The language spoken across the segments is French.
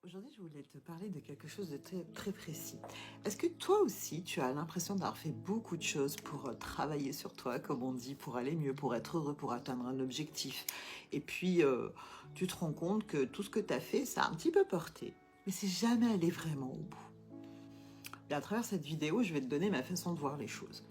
Aujourd'hui, je voulais te parler de quelque chose de très précis. Est-ce que toi aussi, tu as l'impression d'avoir fait beaucoup de choses pour travailler sur toi, comme on dit, pour aller mieux, pour être heureux, pour atteindre un objectif? Et puis, tu te rends compte que tout ce que tu as fait, ça a un petit peu porté, mais c'est jamais allé vraiment au bout. Et à travers cette vidéo, je vais te donner ma façon de voir les choses.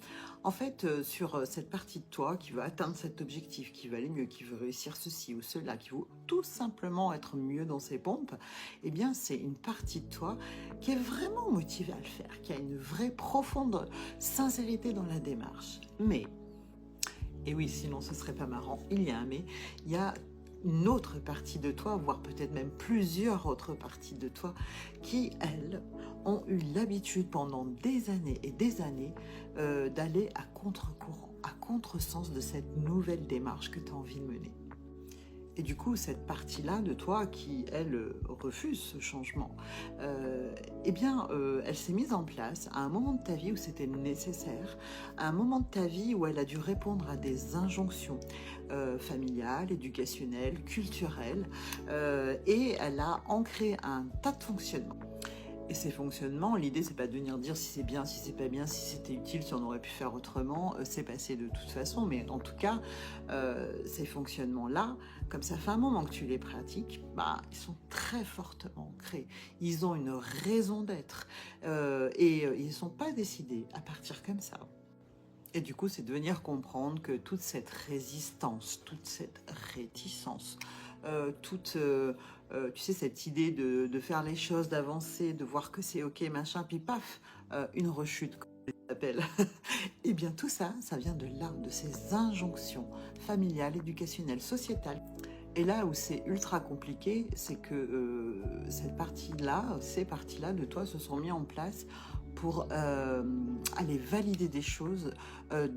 En fait, sur cette partie de toi qui veut atteindre cet objectif, qui veut aller mieux, qui veut réussir ceci ou cela, qui veut tout simplement être mieux dans ses pompes, eh bien, c'est une partie de toi qui est vraiment motivée à le faire, qui a une vraie profonde sincérité dans la démarche. Mais, et oui, sinon ce serait pas marrant, il y a un mais, il y a une autre partie de toi, voire peut-être même plusieurs autres parties de toi, qui, elles, ont eu l'habitude pendant des années et des années d'aller à contre-courant, à contre-sens de cette nouvelle démarche que tu as envie de mener. Et du coup, cette partie-là de toi qui, elle, refuse ce changement, elle s'est mise en place à un moment de ta vie où c'était nécessaire, à un moment de ta vie où elle a dû répondre à des injonctions familiales, éducationnelles, culturelles, et elle a ancré un tas de fonctionnements. Et ces fonctionnements, l'idée, c'est pas de venir dire si c'est bien, si c'est pas bien, si c'était utile, si on aurait pu faire autrement, c'est passé de toute façon, mais en tout cas, ces fonctionnements-là, comme ça fait un moment que tu les pratiques, bah, ils sont très fortement ancrés. Ils ont une raison d'être ils ne sont pas décidés à partir comme ça. Et du coup, c'est de venir comprendre que toute cette résistance, toute cette réticence, tu sais, cette idée de faire les choses, d'avancer, de voir que c'est ok, machin, puis paf, une rechute, comme on l'appelle. Eh bien, tout ça, ça vient de là, de ces injonctions familiales, éducationnelles, sociétales. Et là où c'est ultra compliqué, c'est que cette partie-là, ces parties-là de toi se sont mis en place pour aller valider des choses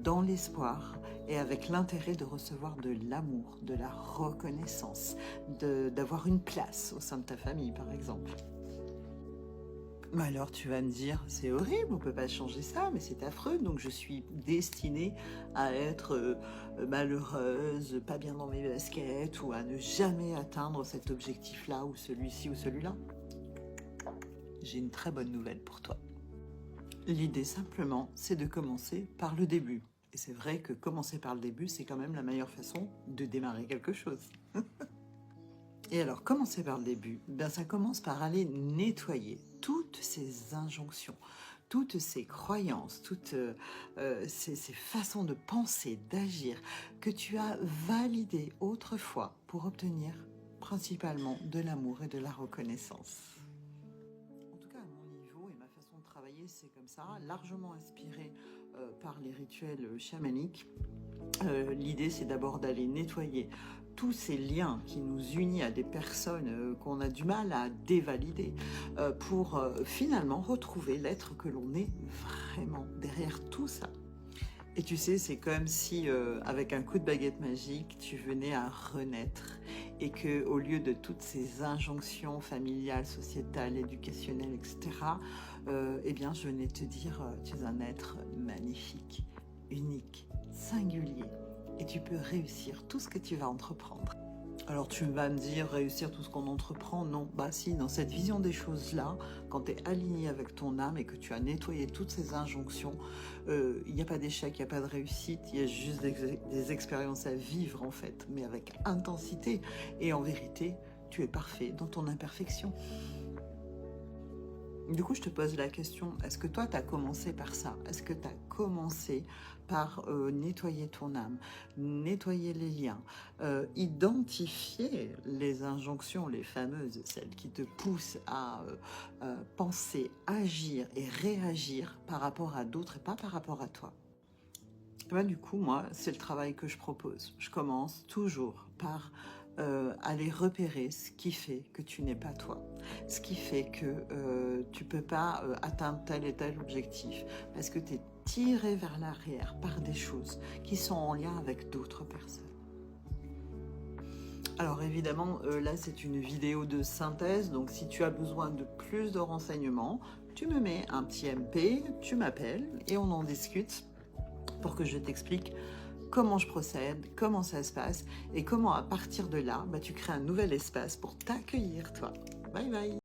dans l'espoir et avec l'intérêt de recevoir de l'amour, de la reconnaissance, d'avoir une place au sein de ta famille, par exemple. Mais alors tu vas me dire, c'est horrible, on peut pas changer ça, mais c'est affreux, donc je suis destinée à être malheureuse, pas bien dans mes baskets, ou à ne jamais atteindre cet objectif-là, ou celui-ci, ou celui-là. J'ai une très bonne nouvelle pour toi. L'idée simplement, c'est de commencer par le début. Et c'est vrai que commencer par le début, c'est quand même la meilleure façon de démarrer quelque chose. Et alors, commencer par le début, ben ça commence par aller nettoyer toutes ces injonctions, toutes ces croyances, toutes ces façons de penser, d'agir que tu as validées autrefois pour obtenir principalement de l'amour et de la reconnaissance. En tout cas, à mon niveau et ma façon de travailler, c'est comme ça, largement inspiré par les rituels chamaniques. L'idée, c'est d'abord d'aller nettoyer tous ces liens qui nous unissent à des personnes qu'on a du mal à dévalider pour finalement retrouver l'être que l'on est vraiment derrière tout ça. Et tu sais, c'est comme si avec un coup de baguette magique, tu venais à renaître et que au lieu de toutes ces injonctions familiales, sociétales, éducationnelles, etc., eh bien, je venais te dire, tu es un être magnifique, unique, singulier, et tu peux réussir tout ce que tu vas entreprendre. Alors tu vas me dire, réussir tout ce qu'on entreprend, non, bah si, dans cette vision des choses-là, quand tu es aligné avec ton âme et que tu as nettoyé toutes ces injonctions, il n'y a pas d'échec, il n'y a pas de réussite, il y a juste des expériences à vivre en fait, mais avec intensité, et en vérité, tu es parfait dans ton imperfection. Du coup, je te pose la question, est-ce que toi, tu as commencé par ça? Est-ce que tu as commencé par nettoyer ton âme, nettoyer les liens, identifier les injonctions, les fameuses, celles qui te poussent à penser, agir et réagir par rapport à d'autres et pas par rapport à toi? Ben, du coup, moi, c'est le travail que je propose. Je commence toujours par aller repérer ce qui fait que tu n'es pas toi, ce qui fait que tu ne peux pas atteindre tel et tel objectif, parce que tu es tiré vers l'arrière par des choses qui sont en lien avec d'autres personnes. Alors évidemment, là c'est une vidéo de synthèse, donc si tu as besoin de plus de renseignements, tu me mets un petit MP, tu m'appelles et on en discute pour que je t'explique comment je procède, comment ça se passe et comment à partir de là, bah, tu crées un nouvel espace pour t'accueillir toi. Bye bye.